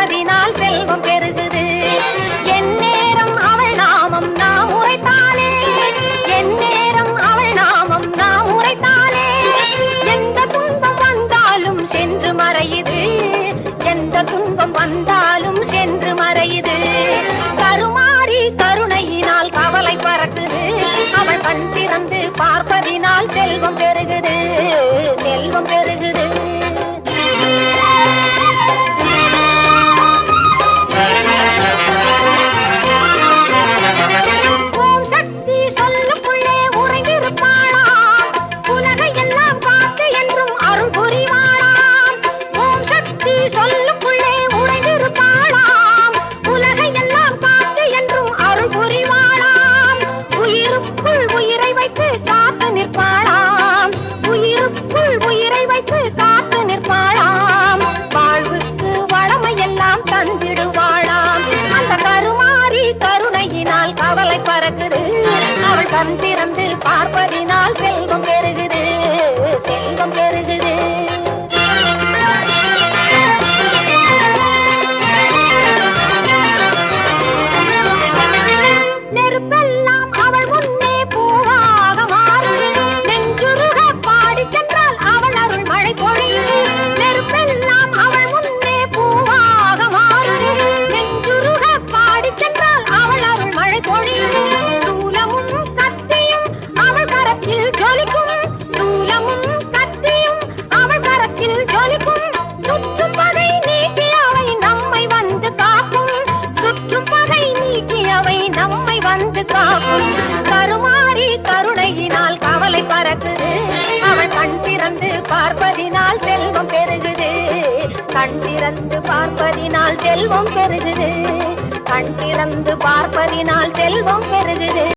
பார்ப்பதினால் செல்வம் பெருகுது. எந்நேரம் அவள் நாமம் நாம் உரைத்தாலே, எந்நேரம் அவள் நாமம் நாம் உரைத்தாலே, எந்த துன்பம் வந்தாலும் சென்று மறையுது, எந்த துன்பம் வந்தாலும் சென்று மறையுது. கருமாறி கருணையினால் கவலை பறக்குது, அவள் கண் திறந்து பார்ப்பதினால் செல்வம் பெருகுது, செல்வம் பெருகுது. ஓம் சக்தி சொல்லுக்குள்ளே உறைந்திருப்பாளாம், உலகை எல்லாம் காத்து என்றும் அருள் புரிவாளாம். ஓம் சக்தி சொல்லுக்குள்ளே உறைந்திருப்பாளாம், உலகை எல்லாம் காத்து என்றும் அருள் புரிவாளாம். உயிருக்குள் உயிரை வைத்து காத்து நிற்பாளாம், உயிருக்குள் உயிரை வைத்து காத்து நிற்பாளாம். வாழ்வுக்கு வளமையெல்லாம் தந்திடுவாளாம். அந்த கருமாறி கருணையினால் கவலை பறக்குது, அவள் கண் திறந்து பார்ப்பதினால் செல்வம் பெருகுது, செல்வம் பெருகுது. நெருப்பெல்லாம் அவள் முன்னே பூவாக மாறும், நெஞ்சுருக பாடி சென்றால் அவள் அருள் மழை பொழியும். நெருப்பெல்லாம் அவள் முன்னே பூவாக மாறும், நெஞ்சுருக பாடி சென்றால் அவள் அருள் மழை பொழியும். சூலமும் கத்தியும் அவள் கரத்தில் ஜொலிக்கும், சூலமும் கத்தியும் அவள் கரத்தில் ஜொலிக்கும். சுற்றும் பகை நீக்கி அவை நம்மை வந்து காக்கும், சுற்றும் பகை நீக்கி அவை நம்மை வந்து காக்கும். கருமாறி கருணையினால் கவலை பறக்குது, அவள் கண் திறந்து பார்ப்பதினால் செல்வம் பெருகுது, கண் திறந்து பார்ப்பதினால் செல்வம் பெருகுது, கண் திறந்து பார்ப்பதினால் செல்வம் பெருகுது.